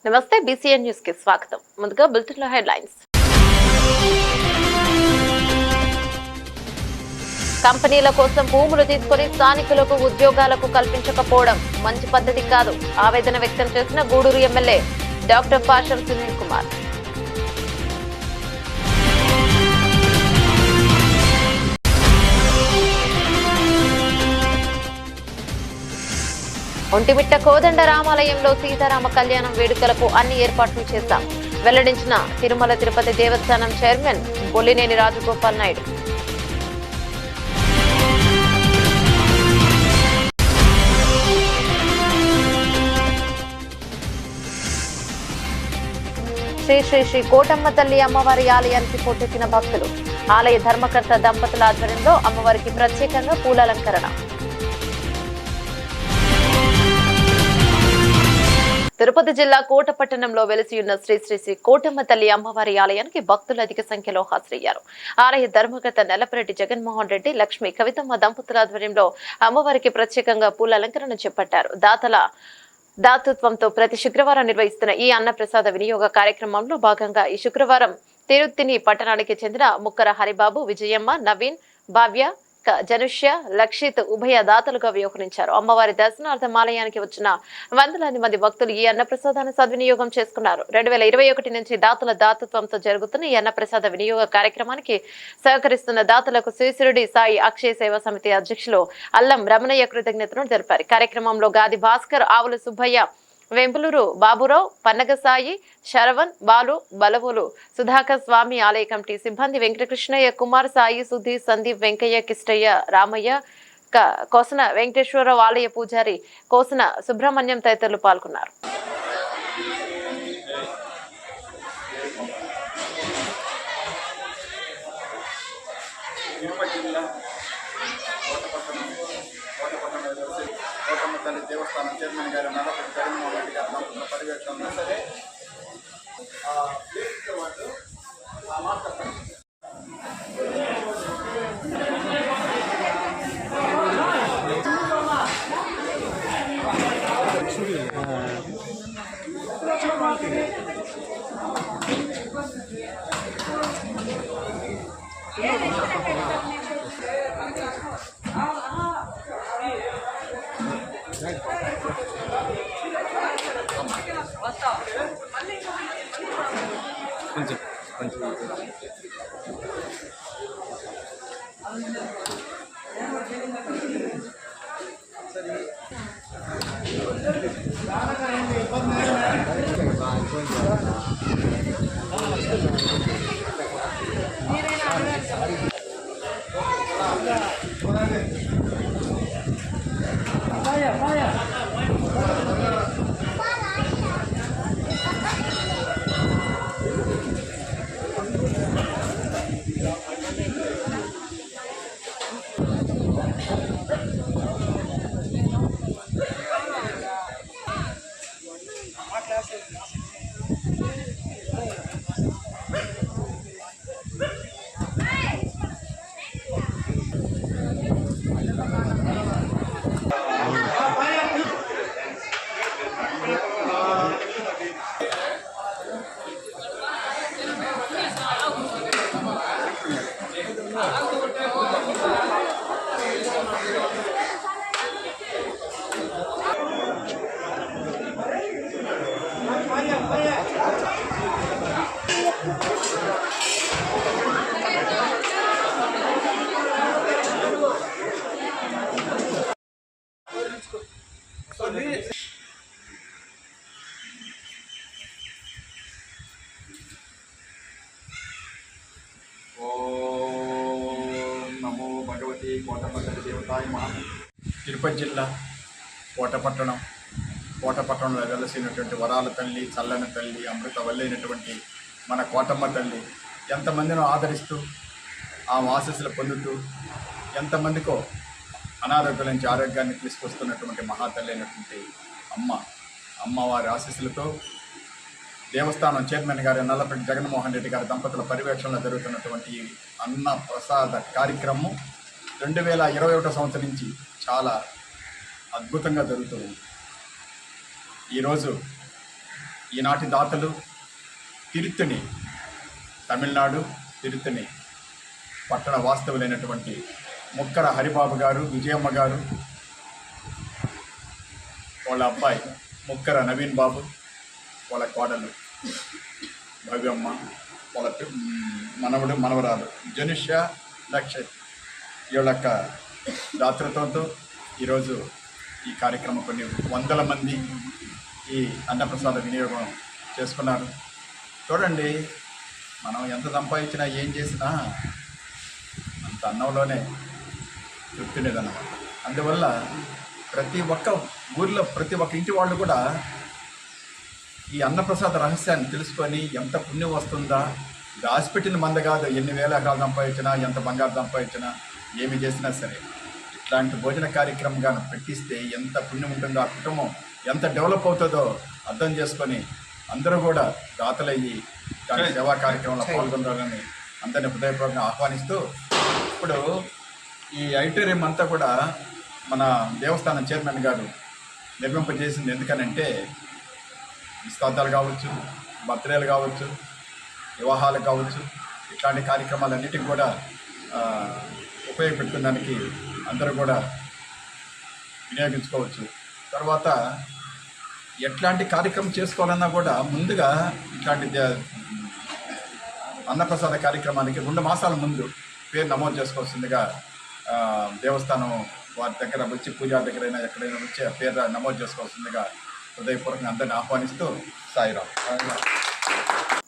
నమస్తే BCN news కి స్వాగతం. ముందుగా బులెటిన్ లో హెడ్లైన్స్. కంపెనీల కోసం భూములు తీసుకుని స్థానికులకు ఉద్యోగాలకు కల్పించకపోవడం మంచి పద్ధతి కాదు. ఆవేదన వ్యక్తం చేసిన గూడూరు ఎమ్మెల్యే డాక్టర్ పాషం సునీల్ కుమార్. ఒంటిమిట్ట కోదండ రామాలయంలో సీతారామ కళ్యాణం వేడుకలకు అన్ని ఏర్పాట్లు చేశాం వెల్లడించిన తిరుమల తిరుపతి దేవస్థానం చైర్మన్ బొల్లినేని రాజగోపాల్ నాయుడు. శ్రీ శ్రీ శ్రీ కోటమ్మ తల్లి అమ్మవారి ఆలయానికి పోటెత్తిన భక్తులు. ఆలయ ధర్మకర్త దంపతుల ఆధ్వర్యంలో అమ్మవారికి ప్రత్యేకంగా పూలాలంకరణ. తిరుపతి జిల్లా కోటపట్టణంలో వెలిసి ఉన్న శ్రీ శ్రీ శ్రీ కోటమ్మ తల్లి అమ్మవారి ఆలయానికి భక్తులు అధిక సంఖ్యలో హాజరయ్యారు. ఆలయ ధర్మకర్త నల్లపరెడ్డి జగన్మోహన్ రెడ్డి, లక్ష్మి, కవితమ్మ దంపతుల ఆధ్వర్యంలో అమ్మవారికి ప్రత్యేకంగా పూల అలంకరణ చేపట్టారు. దాతృత్వంతో ప్రతి శుక్రవారం నిర్వహిస్తున్న ఈ అన్నప్రసాద వినియోగ కార్యక్రమంలో భాగంగా ఈ శుక్రవారం తిరుత్తిని పట్టణానికి చెందిన ముక్కర హరిబాబు, విజయమ్మ, నవీన్, భావ్య, జనుష్య, లక్షిత్ ఉభయ దాతలుగా వ్యవహరించారు. అమ్మవారి దర్శనార్థం ఆలయానికి వచ్చిన వందలాది మంది భక్తులు ఈ అన్నప్రసాదాన్ని సద్వినియోగం చేసుకున్నారు. 2021 నుంచి దాతల దాతృత్వంతో జరుగుతున్న ఈ అన్నప్రసాద వినియోగ కార్యక్రమానికి సహకరిస్తున్న దాతలకు శ్రీశ్వరుడి సాయి అక్షయ సేవా సమితి అధ్యక్షులు అల్లం రమణయ్య కృతజ్ఞతలు తెలిపారు. కార్యక్రమంలో గాది భాస్కర్, ఆవుల సుబ్బయ్య, వెంపులూరు బాబురావు, పన్నగ సాయి, శరవణ్, బాలు, బలవులు, సుధాకర్, స్వామి ఆలయ కమిటీ సిబ్బంది వెంకటకృష్ణయ్య, కుమార్, సాయి, సుధీర్, సందీప్, వెంకయ్య, కిష్టయ్య, రామయ్య, కోసన వెంకటేశ్వరరావు, ఆలయ పూజారి కోసన సుబ్రహ్మణ్యం తదితరులు పాల్గొన్నారు. దేవస్థానం చైర్మన్ గారు నల్లపరెడ్డి జగన్మోహన్ రెడ్డి గారు దంపతుల పర్యవేక్షణలో సరే తిరుపతి జిల్లా కోటపట్టణంలో వెలసినటువంటి వరాల తల్లి, చల్లని తల్లి, అమృత వల్లైనటువంటి మన కోటమ్మ తల్లి ఎంతమందినో ఆదరిస్తూ ఆ ఆశీస్సులు పొందుతూ ఎంతమందికో అనారోగ్యం నుంచి ఆరోగ్యాన్ని తీసుకొస్తున్నటువంటి మహాతల్లి అయినటువంటి అమ్మవారి ఆశీస్సులతో దేవస్థానం చైర్మన్ గారు నల్లపరెడ్డి జగన్మోహన్ రెడ్డి గారి దంపతుల పర్యవేక్షణలో జరుగుతున్నటువంటి అన్న ప్రసాద కార్యక్రమం 2021 సంవత్సరం నుంచి చాలా అద్భుతంగా జరుగుతుంది. ఈరోజు ఈనాటి దాతలు తిరుత్తణి, తమిళనాడు తిరుత్తణి పట్టణ వాస్తవులైనటువంటి ముక్కర హరిబాబు గారు, విజయమ్మ గారు, వాళ్ళ అబ్బాయి ముక్కర నవీన్ బాబు, వాళ్ళ కోడలు భవ్యమ్మ, వాళ్ళ మనవడు మనవరాలు జనుష్య, లక్షిత్, వీళ్ళ యొక్క దాతృత్వంతో ఈరోజు ఈ కార్యక్రమం కొన్ని వందల మంది ఈ అన్నప్రసాద వినియోగం చేసుకున్నారు. చూడండి, మనం ఎంత సంపాదించినా ఏం చేసినా అంత అన్నంలోనే తృప్తినేదన్నమాట. అందువల్ల ప్రతి ఒక్క ఊర్లో ప్రతి ఒక్క ఇంటి వాళ్ళు కూడా ఈ అన్నప్రసాద రహస్యాన్ని తెలుసుకొని ఎంత పుణ్యం వస్తుందా, దాచిపెట్టిన మంద కాదు, ఎన్ని వేల ఎకరాలు సంపాదించినా, ఎంత బంగారు సంపాదించినా, ఏమి చేసినా సరే ఇట్లాంటి భోజన కార్యక్రమంగా పెట్టిస్తే ఎంత పుణ్యం ఉంటుందో, ఆ కుటుంబం ఎంత డెవలప్ అవుతుందో అర్థం చేసుకొని అందరూ కూడా దాతలయ్యి దాని సేవా కార్యక్రమంలో పాల్గొనాలని అందరినీ హృదయపూర్వకంగా ఆహ్వానిస్తూ, ఇప్పుడు ఈ ఐటోరియం అంతా కూడా మన దేవస్థానం చైర్మన్ గారు నిర్మింపజేసింది. ఎందుకనంటే నిశ్చితార్థాలు కావచ్చు, బర్త్డేలు కావచ్చు, వివాహాలు కావచ్చు, ఇట్లాంటి కార్యక్రమాలన్నిటికీ కూడా ఉపయోగపెట్టుకోవడానికి అందరూ కూడా వినియోగించుకోవచ్చు. తర్వాత ఎట్లాంటి కార్యక్రమం చేసుకోవాలన్నా కూడా ముందుగా ఇట్లాంటి అన్నప్రసాద కార్యక్రమానికి 2 మాసాల ముందు పేరు నమోదు చేసుకోవాల్సిందిగా దేవస్థానం వారి దగ్గర వచ్చి పూజారి దగ్గరైనా ఎక్కడైనా వచ్చి ఆ పేరు నమోదు చేసుకోవాల్సిందిగా హృదయపూర్వకంగా అందరిని ఆహ్వానిస్తూ సాయిరాం.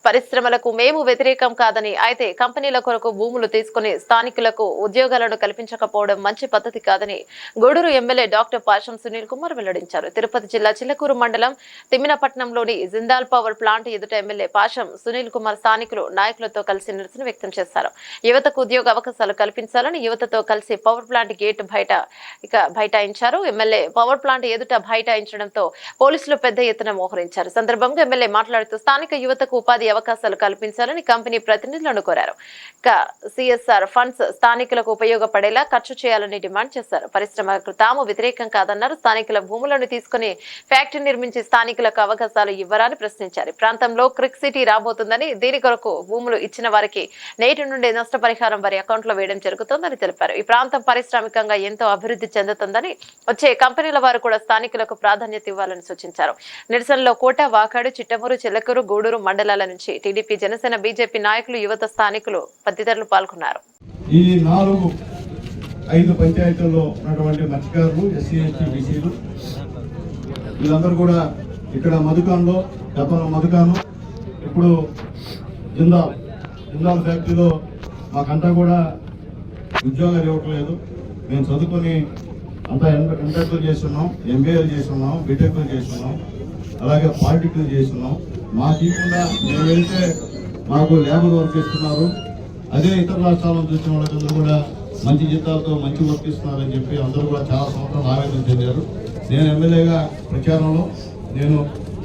పరిశ్రమలకు మేము వ్యతిరేకం కాదని, అయితే కంపెనీల కొరకు భూములు తీసుకుని స్థానికులకు ఉద్యోగాలను కల్పించకపోవడం మంచి పద్ధతి కాదని గూడూరు ఎమ్మెల్యే డాక్టర్ పాషం సునీల్ కుమార్ వెల్లడించారు. తిరుపతి జిల్లా చిల్లకూరు మండలం తిమ్మినపట్నంలోని జిందాల్ పవర్ ప్లాంట్ ఎదుట ఎమ్మెల్యే పాషం సునీల్ కుమార్ స్థానికులు నాయకులతో కలిసి నిరసన వ్యక్తం చేశారు. యువతకు ఉద్యోగ అవకాశాలు కల్పించాలని యువతతో కలిసి పవర్ ప్లాంట్ గేట్ బైఠాయించారు. ఎమ్మెల్యే పవర్ ప్లాంట్ ఎదుట బైఠాయించడంతో పోలీసులు పెద్ద ఎత్తున మోహరించారు. సందర్భంగా ఎమ్మెల్యే మాట్లాడుతూ స్థానిక యువతకు ఉపాధి అవకాశాలు కల్పించాలని కంపెనీ ప్రతినిధులను కోరారు. సిఎస్ఆర్ ఫండ్స్ స్థానికులకు ఉపయోగపడేలా ఖర్చు చేయాలని డిమాండ్ చేశారు. పరిశ్రమలకు తాము వ్యతిరేకం కాదన్నారు. స్థానికుల భూములను తీసుకుని ఫ్యాక్టరీ నిర్మించి స్థానికులకు అవకాశాలు ఇవ్వరని ప్రశ్నించారు. ప్రాంతంలో క్రిక్ సిటీ రాబోతుందని, దీని కొరకు భూములు ఇచ్చిన వారికి నేటి నుండి నష్టపరిహారం వారి అకౌంట్లో వేయడం జరుగుతోందని తెలిపారు. ఈ ప్రాంతం పారిశ్రామికంగా ఎంతో అభివృద్ధి చెందుతుందని, వచ్చే కంపెనీల వారు కూడా స్థానికులకు ప్రాధాన్యత ఇవ్వాలని సూచించారు. నిరసనలో కోట, వాకాడు, చిట్టమూరు, చిల్లకూరు, గూడూరు మండలాల నుంచి టీడీపీ, జనసేన, బీజేపీ నాయకులు, యువత, స్థానికులు తదితరులు పాల్గొన్నారు. ఈ 4-5 పంచాయతీల్లో ఉన్నటువంటి మత్స్యకారులు, ఎస్సీ, ఎస్టీ, బీసీలు వీళ్ళందరూ కూడా ఇక్కడ మధుకాన్లో, గతంలో మధుకాను, ఇప్పుడు జిందాల్ ఫ్యాక్టరీలో మాకంతా కూడా ఉద్యోగాలు ఇవ్వట్లేదు. మేము చదువుకొని అంతా ఎంటెక్లు చేస్తున్నాం, ఎంబీఏలు చేస్తున్నాం, బీటెక్లు చేస్తున్నాం, అలాగే పాలిటెక్నిక్ చేస్తున్నాం. మా తీయకుండా మేము వెళ్తే మాకు లేబర్ వర్క్ ఇస్తున్నారు. అదే ఇతర రాష్ట్రాలను చూసిన వాళ్ళందరూ కూడా మంచి జీతాలతో మంచి వర్క్ ఇస్తున్నారని చెప్పి అందరూ కూడా చాలా సంవత్సరాలు ఆవేదన చెందారు. నేను ఎమ్మెల్యేగా ప్రచారంలో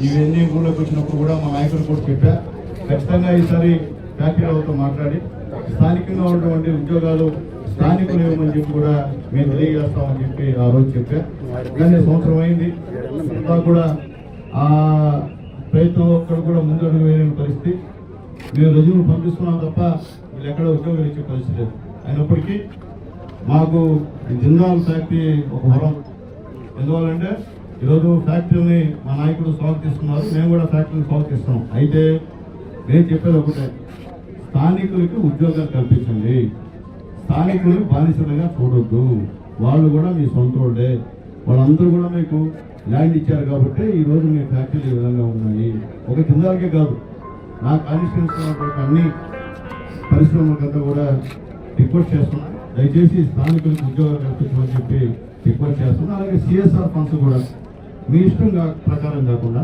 ఇవన్నీ ఊళ్ళోకి వచ్చినప్పుడు కూడా మా నాయకులు కూడా చెప్పా, ఖచ్చితంగా ఈసారి ఫ్యాక్టరీ వాళ్ళతో మాట్లాడి స్థానికంగా ఉన్నటువంటి ఉద్యోగాలు స్థానికులు ఇవ్వమని చెప్పి కూడా మేము తెలియజేస్తామని చెప్పి ఆ రోజు చెప్పా. కానీ సంవత్సరం అయింది, అంతా కూడా ఆ ప్రయత్నం ఒక్కడు కూడా ముందడుగు వేయలేని పరిస్థితి. మేము రుజువులు పంపిస్తున్నాం తప్ప వీళ్ళు ఎక్కడ ఉద్యోగాలు ఇచ్చే పరిస్థితి లేదు. అయినప్పటికీ మాకు జిందాల్ ఫ్యాక్టరీ ఒక వరం. ఎందువల్లంటే ఈరోజు ఫ్యాక్టరీని మా నాయకుడు స్వాగతిస్తున్నారు, మేము కూడా ఫ్యాక్టరీని స్వాగతిస్తున్నాం. అయితే నేను చెప్పేది ఒకటే, స్థానికులకి ఉద్యోగాలు కల్పించండి, స్థానికులు బానిసలుగా చూడొద్దు. వాళ్ళు కూడా మీ సొంత వాళ్ళే, వాళ్ళందరూ కూడా మీకు ల్యాండ్ ఇచ్చారు కాబట్టి ఈరోజు మీ ఫ్యాక్టరీలు ఈ విధంగా ఉన్నాయి. ఒక జిందాల్కే కాదు, నా కాన్స్టిట్యూన్సీ ఉన్నటువంటి అన్ని పరిశ్రమలకంతా కూడా రిక్వెస్ట్ చేస్తున్నాను, దయచేసి స్థానికులకు ఉద్యోగాలు కల్పించమని చెప్పి రిక్వెస్ట్ చేస్తున్నాను. అలాగే సిఎస్ఆర్ ఫండ్స్ కూడా మీ ఇష్టం ప్రకారం కాకుండా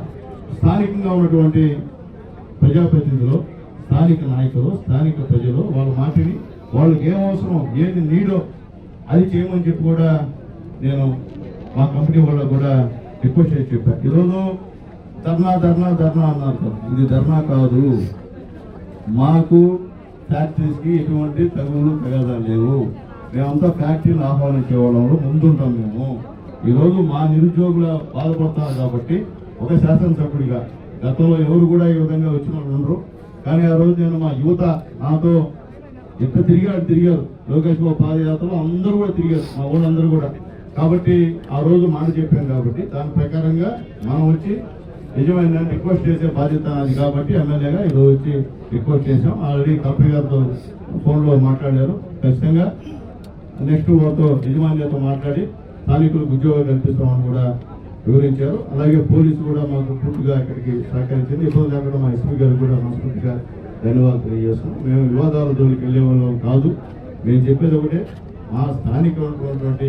స్థానికంగా ఉన్నటువంటి ప్రజాప్రతినిధులు, స్థానిక నాయకులు, స్థానిక ప్రజలు వాళ్ళ మాటిని వాళ్ళకి ఏం అవసరం, ఏది నీడో అది చేయమని చెప్పి కూడా నేను మా కంపెనీ వాళ్ళకు కూడా రిక్వెస్ట్ చేసి చెప్పాను. ఈరోజు ధర్నా అన్నారు. ఇది ధర్నా కాదు, మాకు ఫ్యాక్టరీస్కి ఎటువంటి తగులు తగదాలు లేవు. మేమంతా ఫ్యాక్టరీని ఆహ్వానించే వాళ్ళంలో ముందుంటాం. మేము ఈరోజు మా నిరుద్యోగుల బాధపడతాం కాబట్టి ఒక శాసనసభ్యుడిగా గతంలో ఎవరు కూడా ఈ విధంగా వచ్చిన వాళ్ళు ఉండరు. కానీ ఆ రోజు నేను మా యువత నాతో ఎంత తిరిగారు లోకేష్ బాబు పాదయాత్రలో అందరూ కూడా తిరిగారు, మా ఊళ్ళందరూ కూడా. కాబట్టి ఆ రోజు మాట చెప్పాను కాబట్టి దాని ప్రకారంగా మనం వచ్చి నిజమైన రిక్వెస్ట్ చేసే బాధ్యత అది కాబట్టి ఎమ్మెల్యేగా ఈరోజు వచ్చి రిక్వెస్ట్ చేసాం. ఆల్రెడీ కలెక్టర్ గారితో ఫోన్లో మాట్లాడారు. ఖచ్చితంగా నెక్స్ట్ వాళ్ళతో యజమానితో మాట్లాడి స్థానికులకు ఉద్యోగాలు కల్పిస్తామని కూడా వివరించారు. అలాగే పోలీసు కూడా మాకు పూర్తిగా ఇక్కడికి సహకరించింది. ఇప్పుడు లేకుండా మా ఎస్పీ గారు కూడా మనస్ఫూర్తిగా ధన్యవాదాలు తెలియజేస్తున్నాం. మేము వివాదాల జోలికి వెళ్ళే వాళ్ళం కాదు. మేము చెప్పేది ఒకటే, మా స్థానికమైనటువంటి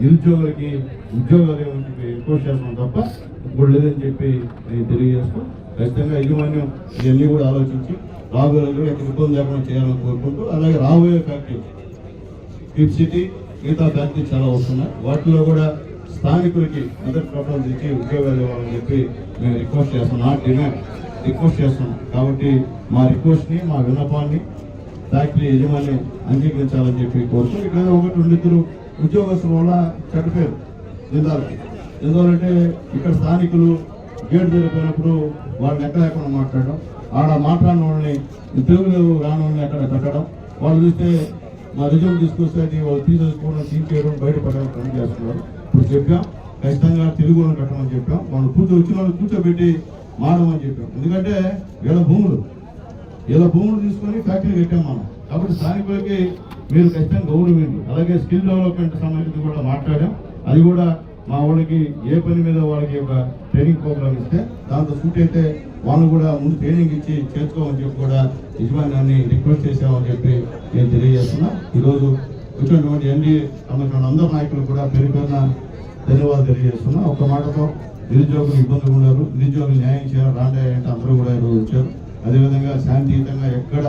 నిరుద్యోగులకి ఉద్యోగాలు ఏమని రిక్వెస్ట్ చేస్తున్నాం తప్ప ఇప్పుడు లేదని చెప్పి నేను తెలియజేస్తాం. ఖచ్చితంగా యజమాన్యం ఇవన్నీ కూడా ఆలోచించి రాబోయే రోజుల్లో ఎక్కడ ఇబ్బంది లేకుండా చేయాలని కోరుకుంటూ, అలాగే రాబోయే ఫ్యాక్టరీ కిడ్ సిటీ మిగతా ఫ్యాక్టరీ చాలా వస్తున్నాయి. వాటిలో కూడా స్థానికులకి మొదటి ప్రిఫరెన్స్ ఇచ్చి ఉద్యోగాలు ఇవ్వాలని చెప్పి మేము రిక్వెస్ట్ చేస్తున్నాం. నా డిమాండ్ రిక్వెస్ట్ చేస్తున్నాం. కాబట్టి మా రిక్వెస్ట్ని, మా విన్నపాన్ని ఫ్యాక్టరీ యజమాని అంగీకరించాలని చెప్పి కోరుతూ, ఇక్కడ ఒకటి రెండిద్దరు ఉద్యోగస్తుల వల్ల చెడ్డపేరు నిందాలకి. ఎందుకంటే ఇక్కడ స్థానికులు గేటు జరిగిపోయినప్పుడు వాళ్ళని ఎక్కడ లేకుండా మాట్లాడడం, ఆడ మాట్లాడిన వాళ్ళని తెలుగు రాని వాళ్ళని ఎక్కడ పెట్టడం, వాళ్ళు చూస్తే మా రిజల్ట్ తీసుకొస్తే వాళ్ళు తీసేసుకోవడం, తీసేయడం, బయటపడడం పని చేస్తున్నారు. ఇప్పుడు చెప్పాం ఖచ్చితంగా తెలుగు వాళ్ళని కట్టమని చెప్పాం. వాళ్ళు వచ్చిన వాళ్ళు కూర్చోబెట్టి మారమని చెప్పాం. ఎందుకంటే వీళ్ళ భూములు తీసుకొని ఫ్యాక్టరీ కట్టాం మనం. కాబట్టి స్థానికులకి మీరు ఖచ్చితంగా గౌరవించండి. అలాగే స్కిల్ డెవలప్మెంట్ సంబంధించి కూడా మాట్లాడాం. అది కూడా మా వాళ్ళకి ఏ పని మీద వాళ్ళకి ఒక ట్రైనింగ్ ప్రోగ్రామ్ ఇస్తే దాంతో సూట్ అయితే వాళ్ళు కూడా ముందు ట్రైనింగ్ ఇచ్చి చేర్చుకోమని చెప్పి కూడా యజమాన్యాన్ని రిక్వెస్ట్ చేసామని చెప్పి నేను తెలియజేస్తున్నా. ఈరోజు వచ్చినటువంటి ఎన్డీఏ సంబంధించిన అందరు నాయకులు కూడా పేరుపైన ధన్యవాదాలు తెలియజేస్తున్నా. ఒక మాటతో నిరుద్యోగులు ఇబ్బందులు ఉన్నారు, నిరుద్యోగులు న్యాయం చేయాలి రాండే అంటే అందరూ కూడా ఈరోజు వచ్చారు. అదేవిధంగా శాంతియుతంగా ఎక్కడ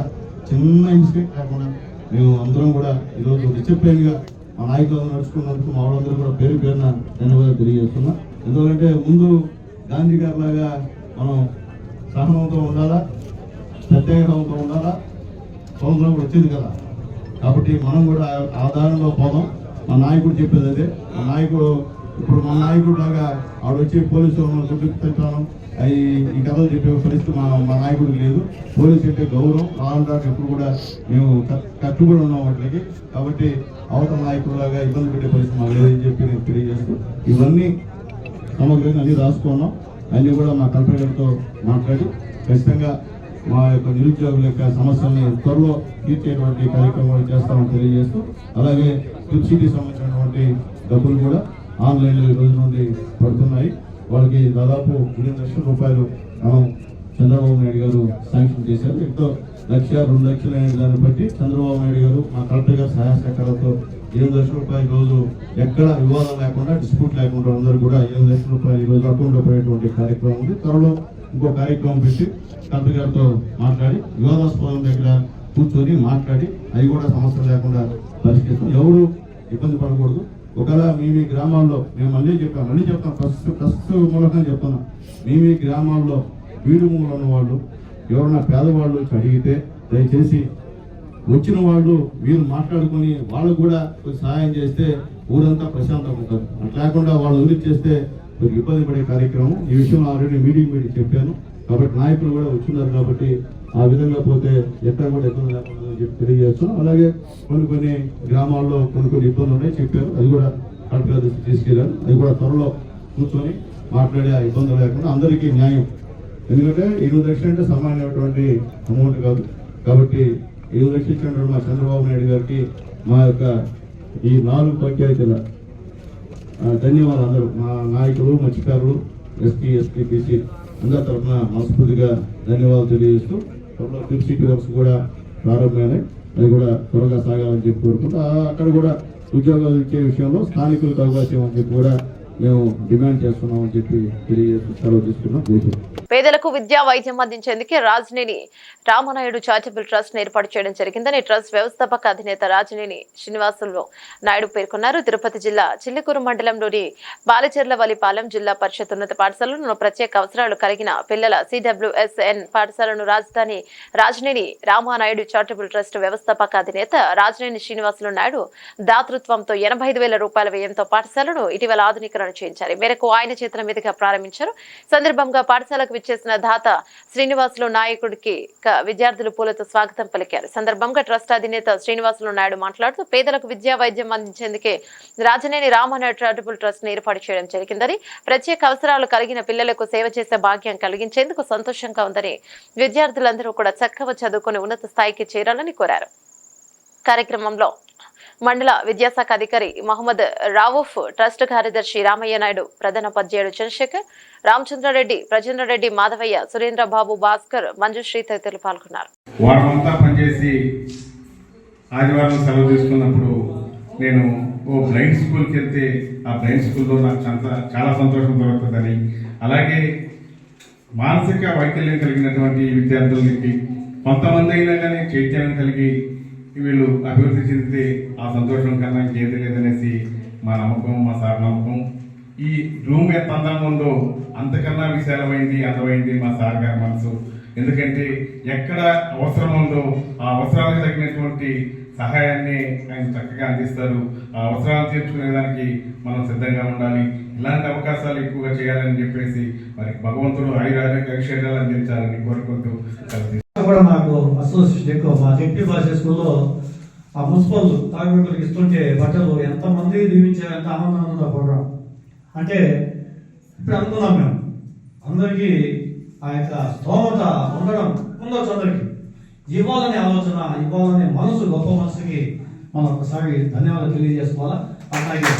చిన్న ఇన్సిడెంట్ లేకుండా మేము అందరం కూడా ఈరోజు డిసిప్లైన్గా మా నాయకులు నడుచుకున్నందుకు మా వాళ్ళందరూ కూడా పేరున ధన్యవాదాలు తెలియజేస్తున్నాం. ఎందుకంటే ముందు గాంధీ గారి లాగా మనం సహనంతో ఉండాలా, సత్యాగ్రహంతో ఉండాలా, స్వతంత్రం కూడా వచ్చింది కదా. కాబట్టి మనం కూడా ఆ దారిలో పోదాం. మా నాయకుడు చెప్పేది అదే. మా నాయకుడు లాగా ఆడొచ్చి పోలీసులు గుర్తించడం ఈ కథలు చెప్పే పరిస్థితి మా నాయకుడికి లేదు. పోలీసు అంటే గౌరవం, రావడానికి ఎప్పుడు కూడా మేము కట్టుబడి ఉన్నాం వాటికి. కాబట్టి అవతల నాయకుడిలాగా ఇబ్బంది పెట్టే పరిస్థితి మాకు లేదని చెప్పి నేను తెలియజేస్తూ, ఇవన్నీ సమగ్రంగా అన్ని రాసుకున్నాం. అన్నీ కూడా మా కలెక్టర్ గారితో మాట్లాడి ఖచ్చితంగా మా యొక్క నిరుద్యోగుల యొక్క సమస్యల్ని త్వరలో తీర్చేటువంటి కార్యక్రమాలు చేస్తామని తెలియజేస్తూ, అలాగే సబ్సిడీ సంబంధించినటువంటి డబ్బులు కూడా ఆన్లైన్లో ఈ రోజు నుండి పడుతున్నాయి. వాళ్ళకి దాదాపు 8 లక్షల రూపాయలు మనం చంద్రబాబు నాయుడు గారు శాంక్షన్ చేశారు. ఎంతో 1,00,000, 2 లక్షలు అనే దాన్ని బట్టి చంద్రబాబు నాయుడు గారు మా కలెక్టర్ గారు సహాయ సహకారాలతో 7 లక్షల రూపాయలు రోజు ఎక్కడ వివాదం లేకుండా, డిస్ప్యూట్ లేకుండా అందరూ కూడా 7 లక్షల రూపాయలు ఈ రోజు అకౌంట్లో పోయేటువంటి కార్యక్రమం ఉంది. త్వరలో ఇంకో కార్యక్రమం పెట్టి కలెక్టర్ గారితో మాట్లాడి వివాదాస్పదం దగ్గర కూర్చొని మాట్లాడి అవి కూడా సమస్యలు లేకుండా పరిష్కరిస్తాం. ఎవరు ఇబ్బంది పడకూడదు. ఒకవేళ మీ గ్రామాల్లో మేము మళ్ళీ చెప్తాం ఫస్ట్ మూలంగా చెప్తున్నాం, మీ గ్రామాల్లో వీడు మూలు ఉన్న వాళ్ళు ఎవరన్నా పేదవాళ్ళు అడిగితే దయచేసి వచ్చిన వాళ్ళు మీరు మాట్లాడుకొని వాళ్ళకు కూడా సహాయం చేస్తే ఊరంతా ప్రశాంతంగా ఉంటుంది. అట్లా లేకుండా వాళ్ళు వదిలి చేస్తే ఇబ్బంది పడే కార్యక్రమం. ఈ విషయంలో ఆల్రెడీ మీటింగ్ పెట్టి చెప్పాను. కాబట్టి నాయకులు కూడా వచ్చిన్నారు కాబట్టి ఆ విధంగా పోతే ఎక్కడ కూడా ఇబ్బంది లేకుండా చెప్పి తెలియజేస్తున్నాం. అలాగే కొన్ని గ్రామాల్లో కొన్ని ఇబ్బందులు ఉన్నాయి చెప్పారు. అది కూడా కలెక్టర్ గారి దృష్టికి తీసుకెళ్ళారు. అది కూడా త్వరలో కూర్చొని మాట్లాడే ఆ ఇబ్బందులు లేకుండా అందరికీ న్యాయం. ఎందుకంటే 7 లక్షలు అంటే సామాన్యమైనటువంటి అమౌంట్ కాదు. కాబట్టి 7 లక్షలు ఇచ్చినటువంటి మా చంద్రబాబు నాయుడు గారికి మా యొక్క ఈ 4 పంచాయతీల ధన్యవాదాలు. అందరూ మా నాయకులు, మత్స్యకారులు, ఎస్టీ, బీసీ అందరి తరఫున మనస్ఫూర్తిగా ధన్యవాదాలు తెలియజేస్తూ, త్వరలో కిడ్ సిటీ వర్క్స్ కూడా ప్రారంభమైనాయి. అది కూడా త్వరగా సాగాలని చెప్పి కోరుకుంటూ అక్కడ కూడా ఉద్యోగాలు ఇచ్చే విషయంలో స్థానికులకు అవకాశం అని చెప్పి కూడా మేము డిమాండ్ చేస్తున్నామని చెప్పి తెలియజేస్తూ సెలవు తీసుకున్నాం. పేదలకు విద్యా వైద్యం అందించేందుకే రాజనేని రామనాయుడు చారిటబుల్ ట్రస్ట్ ఏర్పాటు చేయడం జరిగిందని ట్రస్ట్ వ్యవస్థాపక అధినేత రాజనేని శ్రీనివాసులు నాయుడు పేర్కొన్నారు. తిరుపతి జిల్లా చిల్లకూరు మండలంలోని బాలచెర్లవల్లిపాలెం జిల్లా పరిషత్ ఉన్నత పాఠశాలలో ప్రత్యేక అవసరాలు కలిగిన పిల్లల CWSN పాఠశాలను రాజధాని రాజనేని రామనాయుడు చారిటబుల్ ట్రస్ట్ వ్యవస్థాపక అధినేత రాజనేని శ్రీనివాసులు నాయుడు దాతృత్వంతో 85,000 రూపాయల వ్యయంతో పాఠశాలను ఇటీవల ఆధునీకరణ చేయించారు. మేరకు ఆయన చేతుల మీదుగా ప్రారంభించారు. సందర్భంగా పాఠశాలకు విచ్చేసిన దాత శ్రీనివాసులు నాయకుడికి విద్యార్థులు పూలతో స్వాగతం పలికారు. సందర్భంగా ట్రస్ట్ అధినేత శ్రీనివాసులు నాయుడు మాట్లాడుతూ పేదలకు విద్యా వైద్యం అందించేందుకే రాజనేని రామనాయుడు చారిటబుల్ ట్రస్ట్ ని ఏర్పాటు చేయడం జరిగిందని, ప్రత్యేక అవసరాలు కలిగిన పిల్లలకు సేవ చేసే భాగ్యం కలిగించేందుకు సంతోషంగా ఉందని, విద్యార్థులందరూ కూడా చక్కగా చదువుకుని ఉన్నత స్థాయికి చేరాలని కోరారు. కార్యక్రమంలో మండల విద్యాశాఖ అధికారి మహమ్మద్ రావుఫ్, ట్రస్ట్ కార్యదర్శి రామయ్య నాయుడు, ప్రధాన ఉపాధ్యాయుడు చంద్రశేఖర్, రామచంద్రారెడ్డి, ప్రజేంద్రరెడ్డి, మాధవయ్య, సురేంద్ర బాబు, భాస్కర్, మంజుశ్రీ తదితరులు పాల్గొన్నారు. వారమంతా పనిచేసి ఆదివారం సెలవు తీసుకున్నప్పుడు నేను ఓ బ్లైండ్ స్కూల్కి వెళ్తే ఆ బ్లైండ్ స్కూల్లో నాకు చాలా సంతోషం దొరుకుతుందని, అలాగే మానసిక వైకల్యం కలిగినటువంటి విద్యార్థులకి కొంతమంది అయినా కానీ చైతన్యం కలిగి వీళ్ళు అభివృద్ధి చెందితే ఆ సంతోషం కన్నా ఇంకేది లేదనేసి మా నమ్మకం, మా సార్ నమ్మకం. ఈ రూమ్ ఎంత అందంగా ఉందో అంతకన్నా విశాలమైంది, అందమైంది మా సార్ గారి మనసు. ఎందుకంటే ఎక్కడ అవసరం ఉందో ఆ అవసరాలకు తగినటువంటి సహాయాన్ని ఆయన చక్కగా అందిస్తారు. ఆ అవసరాలు తీర్చుకునేదానికి మనం సిద్ధంగా ఉండాలి. ఇలాంటి అవకాశాలు ఎక్కువగా చేయాలని చెప్పేసి మరి భగవంతుడు ఆయురారోగ్య ఐశ్వర్యాలు అందించాలని కోరుకుంటూ కూడా నాకు అసోసియేషన్ ఎక్కువ. మా జెడ్పీ భాష స్కూల్లో ఆ మున్సిపల్ తాగుబోతులకు ఇస్తుంటే బట్టలు ఎంతమంది దీవించారు, ఎంత ఆనందం ఉందో ప్రోగ్రాం. అంటే ఇప్పుడు అనుకున్నాం మేము అందరికీ ఆ యొక్క స్తోమత ఉండడం ఉండొచ్చు, అందరికీ ఇవ్వాలనే ఆలోచన, ఇవ్వాలనే మనసు, గొప్ప మనసుకి మనం ఒకసారి ధన్యవాదాలు తెలియజేసుకోవాలా. అట్లాగే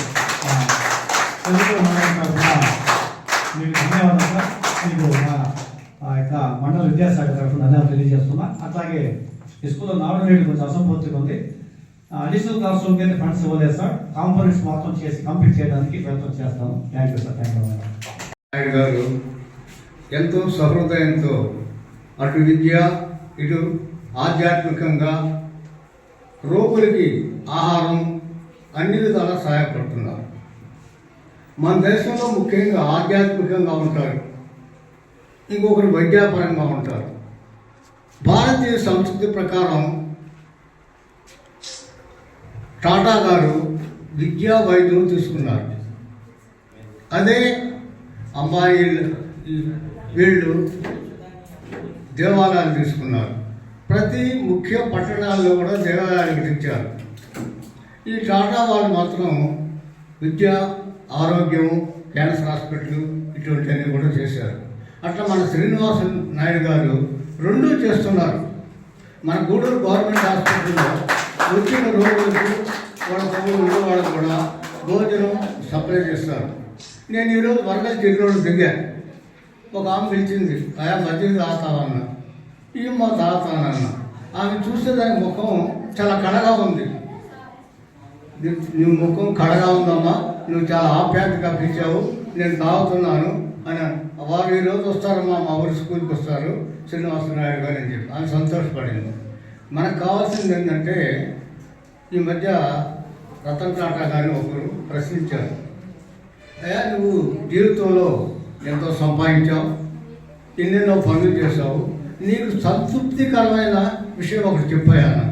మీకు ధన్యవాదాలు సార్, మీకు ఆ యొక్క మండల విద్యాశాఖ తరఫున ధన్యవాదాలు తెలియజేస్తున్నా. అట్లాగే ఈ స్కూల్లో నాడు నేడు కొంచెం అసంపూర్తిగా ఉంది. అడిషనల్ క్లాస్ రూమ్కి అయితే ఫండ్స్ ఇవ్వలేదు సార్. కాంపోనెంట్స్ మొత్తం చేసి కంప్లీట్ చేయడానికి ప్రయత్నం చేస్తాను. Thank you sir. Thank you Naidu గారు ఎంతో సహృదయంతో అటు విద్య ఇటు ఆధ్యాత్మికంగా రోగులకి ఆహారం అన్ని విధాలా సహాయపడుతున్నారు. మన దేశంలో ముఖ్యంగా ఆధ్యాత్మికంగా ఉంటారు, ఇంకొకరు వైద్యపరంగా ఉంటారు. భారతీయ సంస్కృతి ప్రకారం టాటా గారు విద్యా వైద్యం తీసుకున్నారు. అదే అంబానీ వీళ్ళు దేవాలయాలు తీసుకున్నారు. ప్రతి ముఖ్య పట్టణాల్లో కూడా దేవాలయాలు కట్టించారు. ఈ టాటా వాళ్ళు మాత్రం విద్య, ఆరోగ్యం, క్యాన్సర్ హాస్పిటల్ ఇటువంటివన్నీ కూడా చేశారు. అట్లా మన శ్రీనివాస నాయుడు గారు రెండూ చేస్తున్నారు. మన గూడూరు గవర్నమెంట్ హాస్పిటల్లో వచ్చిన రోగులకు వాళ్ళకు కూడా భోజనం సప్లై చేస్తారు. నేను ఈరోజు వరగల్ జిల్లాలో దిగాను. ఒక ఆమె పిలిచింది, ఆయా మధ్య తాగుతావన్న, ఈ మా తాగుతానన్న. ఆమె చూస్తే దాని ముఖం చాలా కళగా ఉంది. నువ్వు ముఖం కళగా ఉందమ్మా, నువ్వు చాలా ఆప్యాయతగా పిలిచావు, నేను తాగుతున్నాను అని. వారు ఈరోజు వస్తారమ్మా, మా ఊరి స్కూల్కి వస్తారు శ్రీనివాసనాయుడు గారు అని చెప్పి ఆమె సంతోషపడింది. మనకు కావాల్సింది ఏంటంటే, ఈ మధ్య రతన్ టాటా గారిని ఒకరు ప్రశ్నించారు, అయ్యా నువ్వు జీవితంలో ఎంతో సంపాదించావు, ఎన్నెన్నో పనులు చేసావు, నీకు సంతృప్తికరమైన విషయం ఒకటి చెప్పాను.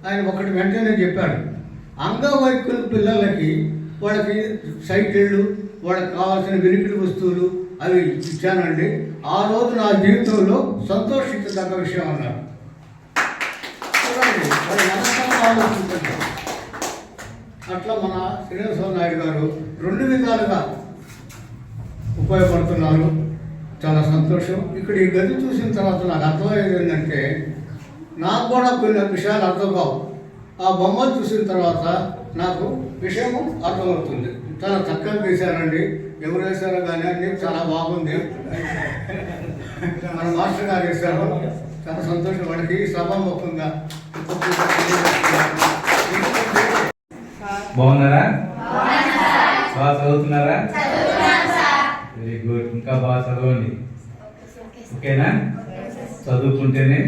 ఆయన ఒకటి వెంటనే చెప్పాడు, అంగవైకల్య పిల్లలకి వాళ్ళకి సైకిళ్ళు, వాళ్ళకి కావాల్సిన వినికిడి వస్తువులు అవి ఇచ్చానండి. ఆ రోజు నా జీవితంలో సంతోషించదగ్గ విషయం అన్నారు. అట్లా మన శ్రీనివాస నాయుడు గారు రెండు విధాలుగా ఉపయోగపడుతున్నారు. చాలా సంతోషం. ఇక్కడ ఈ గది చూసిన తర్వాత నాకు అర్థమయ్యేది ఏంటంటే, నాకు కూడా కొన్ని విషయాలు అర్థం కావు. ఆ బొమ్మలు చూసిన తర్వాత నాకు విషయం అర్థమవుతుంది. చాలా చక్కగా వేశారండి, ఎవరు వేశారో కానీ అన్నీ చాలా బాగుంది. మన మాస్టర్ గారు వేశారు, చాలా సంతోషం. వాడికి సభాముఖంగా బాగున్నారా? బాగా చదువుతున్నారా? Very good. ఇంకా బాగా చదవండి, ఓకేనా? చదువుకుంటేనే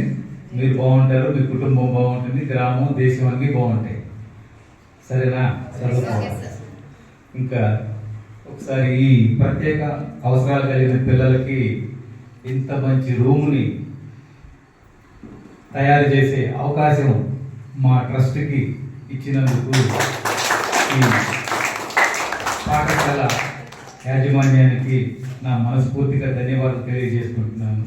మీరు బాగుంటారు, మీ కుటుంబం బాగుంటుంది, గ్రామం, దేశం అన్నీ బాగుంటాయి. సరేనా? చదువుకోవాలి. ఇంకా ఒకసారి ఈ ప్రత్యేక అవసరాలు కలిగిన పిల్లలకి ఇంత మంచి రూమ్ని తయారు చేసే అవకాశం మా ట్రస్ట్కి ఇచ్చినందుకు ఈ పాఠశాల యాజమాన్యానికి నా మనస్ఫూర్తిగా ధన్యవాదాలు తెలియజేసుకుంటున్నాను.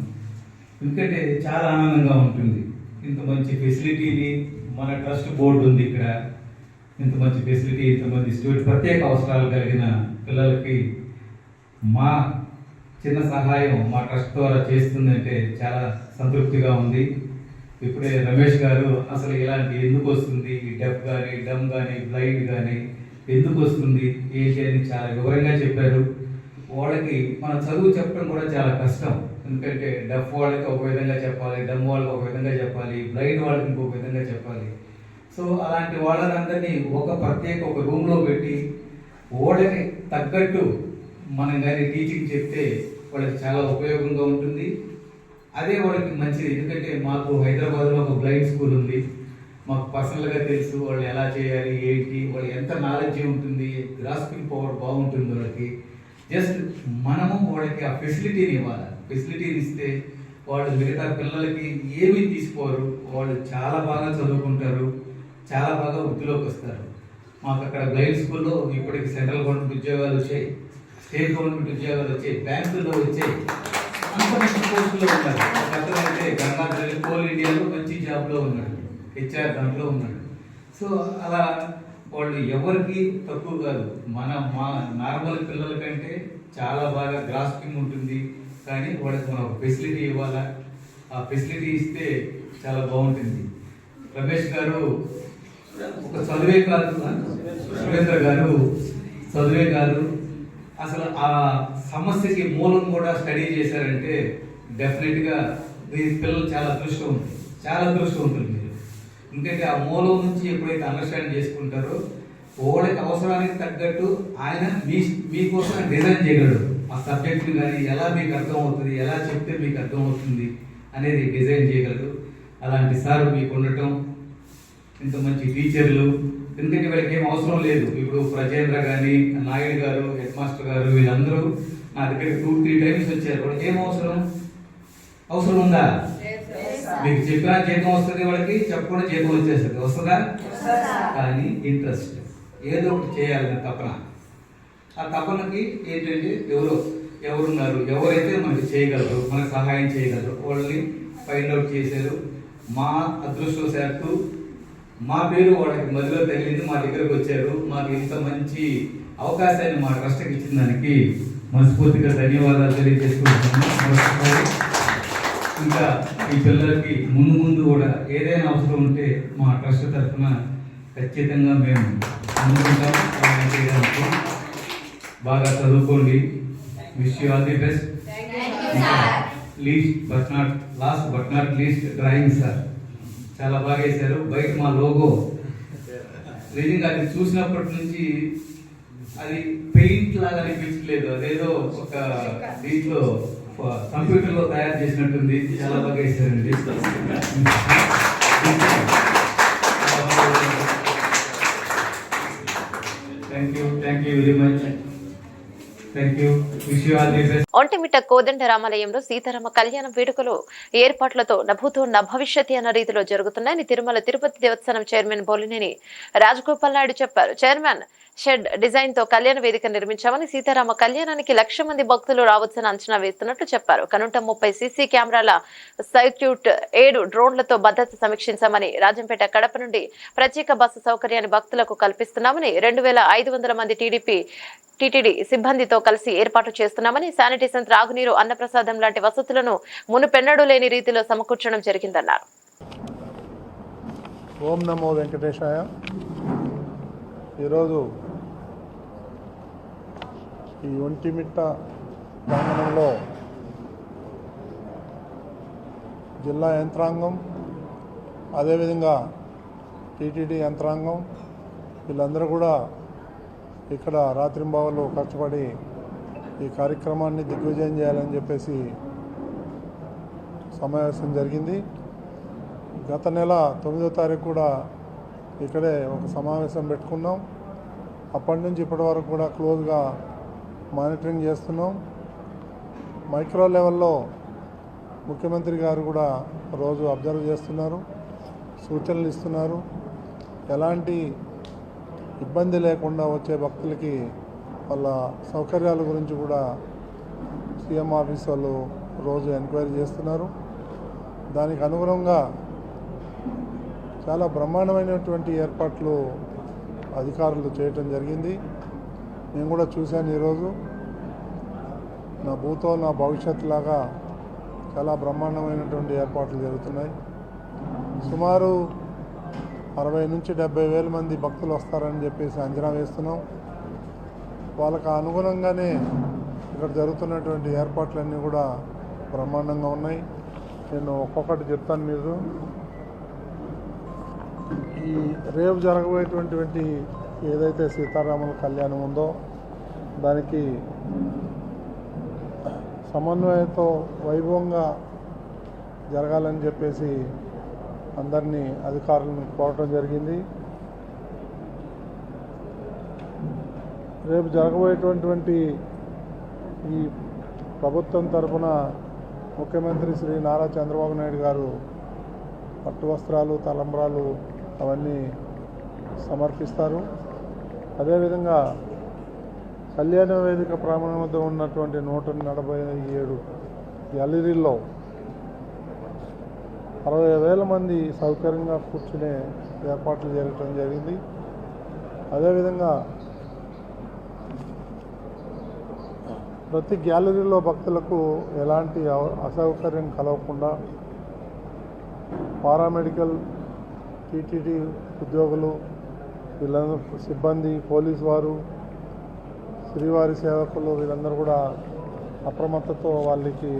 ఎందుకంటే చాలా ఆనందంగా ఉంటుంది. ఇంత మంచి ఫెసిలిటీని మన ట్రస్ట్ బోర్డు ఉంది ఇక్కడ, ఇంత మంచి ఫెసిలిటీ, ఇంతమంది స్టూడెంట్ ప్రత్యేక అవసరాలు కలిగిన పిల్లలకి మా చిన్న సహాయం మా ట్రస్ట్ ద్వారా చేస్తుందంటే చాలా సంతృప్తిగా ఉంది. ఇప్పుడే రమేష్ గారు అసలు ఇలాంటి ఎందుకు వస్తుంది, ఈ డెఫ్ కానీ డమ్ కానీ బ్లైండ్ కానీ ఎందుకు వస్తుంది ఏంటి అని చాలా వివరంగా చెప్పారు. వాళ్ళకి మన చదువు చెప్పడం కూడా చాలా కష్టం. ఎందుకంటే డెఫ్ వాళ్ళకి ఒక విధంగా చెప్పాలి, డమ్ వాళ్ళకి ఒక విధంగా చెప్పాలి, బ్లైండ్ వాళ్ళకి ఇంకొక విధంగా చెప్పాలి. సో అలాంటి వాళ్ళందరినీ ఒక రూమ్లో పెట్టి వాళ్ళకి తగ్గట్టు మనం కానీ టీచింగ్ చెప్తే వాళ్ళకి చాలా ఉపయోగంగా ఉంటుంది. అదే వాళ్ళకి మంచిది. ఎందుకంటే మాకు హైదరాబాద్లో ఒక బ్లైండ్ స్కూల్ ఉంది, మాకు పర్సనల్గా తెలుసు వాళ్ళు ఎలా చేయాలి ఏంటి, వాళ్ళు ఎంత నాలెడ్జ్ ఉంటుంది, గ్రాస్పింగ్ పవర్ బాగుంటుంది వాళ్ళకి. జస్ట్ మనము వాళ్ళకి ఆ ఫెసిలిటీని ఇవ్వాలి. ఫెసిలిటీని ఇస్తే వాళ్ళు మిగతా పిల్లలకి ఏమీ తీసుకోరు, వాళ్ళు చాలా బాగా చదువుకుంటారు, చాలా బాగా వృద్ధిలోకి వస్తారు. మాకు అక్కడ బ్లైండ్ స్కూల్లో ఇప్పటికి సెంట్రల్ గవర్నమెంట్ ఉద్యోగాలు వచ్చాయి, స్టేట్ గవర్నమెంట్ ఉద్యోగాలు వచ్చాయి, బ్యాంకుల్లో వచ్చాయి, అంత మంచి పోస్టులో ఉన్నారు. అయితే గంగాధర్ కోల్ ఇండియాలో మంచి జాబ్లో ఉన్నాడు, హెచ్ఆర్ దాంట్లో ఉన్నాడు. సో అలా వాళ్ళు ఎవరికి తక్కువ కాదు. మా నార్మల్ పిల్లల కంటే చాలా బాగా గ్రాస్పింగ్ ఉంటుంది. కానీ వాళ్ళకి మనం ఒక ఫెసిలిటీ ఇవ్వాలా, ఆ ఫెసిలిటీ ఇస్తే చాలా బాగుంటుంది. రమేష్ గారు ఒక చదివే కాదు, సురేంద్ర గారు చదివే కాదు, అసలు ఆ సమస్యకి మూలం కూడా స్టడీ చేశారంటే డెఫినెట్గా మీ పిల్లలు చాలా అదృష్టవంతులు మీరు. ఎందుకంటే ఆ మూలం నుంచి ఎప్పుడైతే అండర్స్టాండ్ చేసుకుంటారో వాళ్ళకి అవసరానికి తగ్గట్టు ఆయన మీకోసం డిజైన్ చేయగలడు. ఆ సబ్జెక్ట్ని కానీ ఎలా మీకు అర్థమవుతుంది, ఎలా చెప్తే మీకు అర్థమవుతుంది అనేది డిజైన్ చేయగలడు. అలాంటి సార్ మీకు ఉండటం, ఇంత మంచి టీచర్లు, ఎందుకంటే వీళ్ళకి ఏం అవసరం లేదు. ఇప్పుడు ప్రజేంద్ర కానీ నాయుడు గారు, హెడ్ మాస్టర్ గారు, వీళ్ళందరూ నా దగ్గరికి 2-3 టైమ్స్ వచ్చారు. వాళ్ళకి ఏం అవసరం ఉందా? మీకు చెప్పినా జీతం వస్తుంది, వాళ్ళకి చెప్పకుండా జీతం వచ్చేస్తుంది. వస్తుందా? కానీ ఇంట్రెస్ట్, ఏదో ఒకటి చేయాలని తపన. ఆ తపనకి ఏంటంటే ఎవరున్నారు, ఎవరైతే మనకి చేయగలరు, మనకు సహాయం చేయగలరు, వాళ్ళని ఫైండ్ అవుట్ చేశారు. మా అదృష్టవశాత్తు మా పేరు వాళ్ళకి మధ్యలో తగిలింది, మా దగ్గరకు వచ్చారు. మాకు ఇంత మంచి అవకాశాన్ని మా ట్రస్ట్కి ఇచ్చిన దానికి మనస్ఫూర్తిగా ధన్యవాదాలు తెలియజేసుకుంటున్నాను. ఇంకా ఈ పిల్లలకి ముందు కూడా ఏదైనా అవసరం ఉంటే మా ట్రస్ట్ తరఫున ఖచ్చితంగా మేము ముందుకుంటాం. చేయడానికి బాగా చదువుకోండి. Wish you all the best. Last but not least drawing sir చాలా బాగా వేశారు. బయట మా లోగో నిజంగా అది చూసినప్పటి నుంచి అది పెయింట్ లాగా అనిపించలేదు, అదేదో ఒక దీంట్లో కంప్యూటర్లో తయారు చేసినట్టుంది. చాలా బాగా వేశారండి. Thank you very much. Vontimitta Kodanda రామాలయంలో సీతారామ కళ్యాణ వేడుకలు ఏర్పాట్లతో నభూతో నభవిష్యతి అన్న రీతిలో జరుగుతున్నాయని తిరుమల తిరుపతి దేవస్థానం చైర్మన్ బోలినేని రాజగోపాల్ నాయుడు చెప్పారు. చైర్మన్ షెడ్ డిజైన్ తో కళ్యాణ వేదిక నిర్మించామని, సీతారామ కళ్యాణానికి 1,00,000 మంది భక్తులు రావచ్చని అంచనా వేస్తున్నట్లు చెప్పారు. కనుంట 30 సీసీ కెమెరాల సర్క్యూట్, 7 డ్రోన్లతో భద్రత సమీక్షించామని, రాజంపేట కడప నుండి ప్రత్యేక బస్సు సౌకర్యాన్ని భక్తులకు కల్పిస్తున్నామని, 2,500 మంది టీటీడీ సిబ్బందితో కలిసి ఏర్పాటు చేస్తున్నామని, శానిటేషన్, త్రాగునీరు, అన్నప్రసాదం లాంటి వసతులను మునుపెన్నడూ లేని రీతిలో సమకూర్చడం జరిగిందన్నారు. ఓం నమో వెంకటేశాయ. ఈరోజు ఈ ఒంటిమిట్ట ప్రాంగణంలో జిల్లా యంత్రాంగం, అదేవిధంగా టీటీడీ యంత్రాంగం వీళ్ళందరూ కూడా ఇక్కడ రాత్రింబావలు కష్టపడి ఈ కార్యక్రమాన్ని దిగ్విజయం చేయాలని చెప్పేసి సమావేశం జరిగింది. గత నెల 9వ తారీఖు కూడా ఇక్కడే ఒక సమావేశం పెట్టుకున్నాం. అప్పటి నుంచి ఇప్పటి వరకు కూడా క్లోజ్గా మానిటరింగ్ చేస్తున్నాం. మైక్రో లెవెల్లో ముఖ్యమంత్రి గారు కూడా రోజు అబ్జర్వ్ చేస్తున్నారు, సూచనలు ఇస్తున్నారు. ఎలాంటి ఇబ్బంది లేకుండా వచ్చే భక్తులకి వాళ్ళ సౌకర్యాల గురించి కూడా సీఎం ఆఫీస్ వాళ్ళు రోజు ఎంక్వైరీ చేస్తున్నారు. దానికి అనుగుణంగా చాలా బ్రహ్మాండమైనటువంటి ఏర్పాట్లు అధికారులు చేయటం జరిగింది. నేను కూడా చూశాను ఈరోజు. నా భూతో నా భవిష్యత్ లాగా చాలా బ్రహ్మాండమైనటువంటి ఏర్పాట్లు జరుగుతున్నాయి. సుమారు 60 నుంచి 70 వేల మంది భక్తులు వస్తారని చెప్పేసి అంచనా వేస్తున్నాం. వాళ్ళకు అనుగుణంగానే ఇక్కడ జరుగుతున్నటువంటి ఏర్పాట్లన్నీ కూడా బ్రహ్మాండంగా ఉన్నాయి. నేను ఒక్కొక్కటి చెప్తాను. మీరు ఈ రేపు జరగబోయేటువంటి ఏదైతే సీతారాముల కళ్యాణం ఉందో దానికి సమన్వయంతో వైభవంగా జరగాలని చెప్పేసి అందరినీ అధికారులను కోరటం జరిగింది. రేపు జరగబోయేటువంటి ఈ ప్రభుత్వం తరఫున ముఖ్యమంత్రి శ్రీ నారా చంద్రబాబు నాయుడు గారు పట్టు వస్త్రాలు, తలంబ్రాలు అవన్నీ సమర్పిస్తారు. అదేవిధంగా కళ్యాణ వేదిక ప్రాంగణం వద్ద ఉన్నటువంటి 147 గ్యాలరీల్లో 60,000 మంది సౌకర్యంగా కూర్చునే ఏర్పాట్లు జరగడం జరిగింది. అదేవిధంగా ప్రతి గ్యాలరీలో భక్తులకు ఎలాంటి అసౌకర్యం కలగకుండా పారామెడికల్, టీటీడీ ఉద్యోగులు, వీళ్ళందరూ సిబ్బంది, పోలీసు వారు, శ్రీవారి సేవకులు వీళ్ళందరూ కూడా అప్రమత్తతో వాళ్ళకి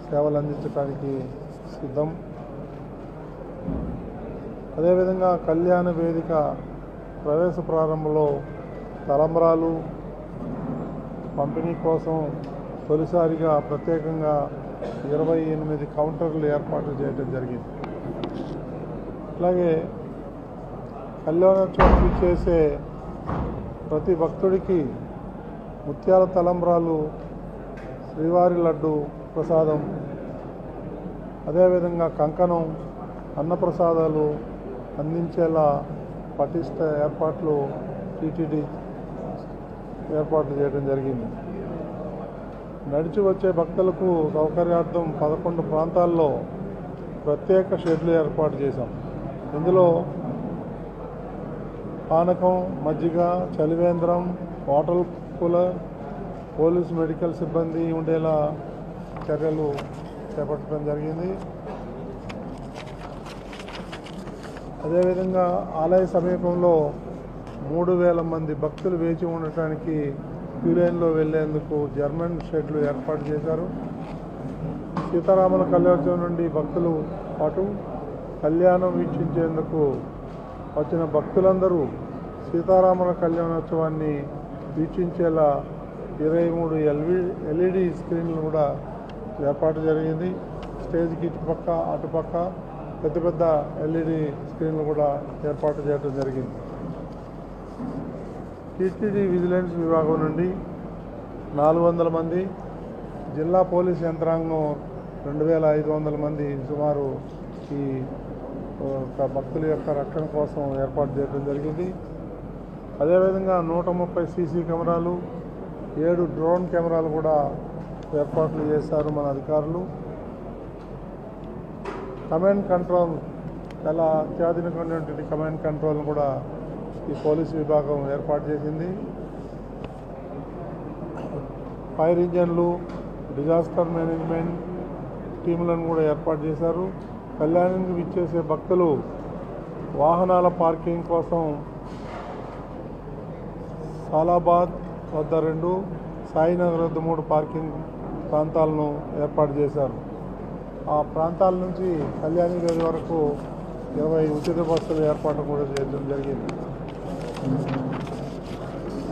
సేవలు అందించడానికి సిద్ధం. అదేవిధంగా కళ్యాణ వేదిక ప్రవేశ ప్రారంభంలో తలంబ్రాలు పంపిణీ కోసం తొలిసారిగా ప్రత్యేకంగా 28 కౌంటర్లు ఏర్పాటు చేయడం జరిగింది. అలాగే కళ్యాణోత్సవం చేసే ప్రతి భక్తుడికి ముత్యాల తలంబ్రాలు, శ్రీవారి లడ్డు ప్రసాదం, అదేవిధంగా కంకణం, అన్నప్రసాదాలు అందించేలా పటిష్ట ఏర్పాట్లు టీటీడీ ఏర్పాట్లు చేయడం జరిగింది. నడిచి వచ్చే భక్తులకు సౌకర్యార్థం 11 ప్రాంతాల్లో ప్రత్యేక షెడ్లు ఏర్పాటు చేశాం. ఇందులో పానకం, మజ్జిగ, చలివేంద్రం, వాటర్ కూలర్, పోలీసు, మెడికల్ సిబ్బంది ఉండేలా చర్యలు చేపట్టడం జరిగింది. అదేవిధంగా ఆలయ సమీపంలో 3,000 మంది భక్తులు వేచి ఉండటానికి క్యూ లైన్లో వెళ్లేందుకు జర్మన్ షెడ్లు ఏర్పాటు చేశారు. సీతారాముల కళ్యాణోత్సవం నుండి భక్తులు పాటు కళ్యాణం వీక్షించేందుకు వచ్చిన భక్తులందరూ సీతారాముల కళ్యాణోత్సవాన్ని వీక్షించేలా 23 ఎల్ఈడి స్క్రీన్లు కూడా ఏర్పాటు జరిగింది. స్టేజ్కి ఇటుపక్క అటుపక్క పెద్ద పెద్ద ఎల్ఈడి స్క్రీన్లు కూడా ఏర్పాటు చేయడం జరిగింది. టీటీడీ విజిలెన్స్ విభాగం నుండి 400 మంది, జిల్లా పోలీస్ యంత్రాంగం 2,500 మంది సుమారు ఈ భక్తుల యొక్క రక్షణ కోసం ఏర్పాటు చేయడం జరిగింది. అదేవిధంగా 130 సీసీ కెమెరాలు, 7 డ్రోన్ కెమెరాలు కూడా ఏర్పాట్లు చేశారు మన అధికారులు. కమాండ్ కంట్రోల్, చాలా అత్యాధునికమైనటువంటి కమాండ్ కంట్రోల్ కూడా ఈ పోలీసు విభాగం ఏర్పాటు చేసింది. ఫైర్ ఇంజన్లు, డిజాస్టర్ మేనేజ్మెంట్ టీములను కూడా ఏర్పాటు చేశారు. కళ్యాణానికి విచ్చేసే భక్తులు వాహనాల పార్కింగ్ కోసం సాలాబాద్ వద్ద 2, సాయినగర్ వద్ద 3 పార్కింగ్ ప్రాంతాలను ఏర్పాటు చేశారు. ఆ ప్రాంతాల నుంచి కళ్యాణి గది వరకు 20 ఉచిత బస్సుల ఏర్పాటు కూడా చేయడం జరిగింది.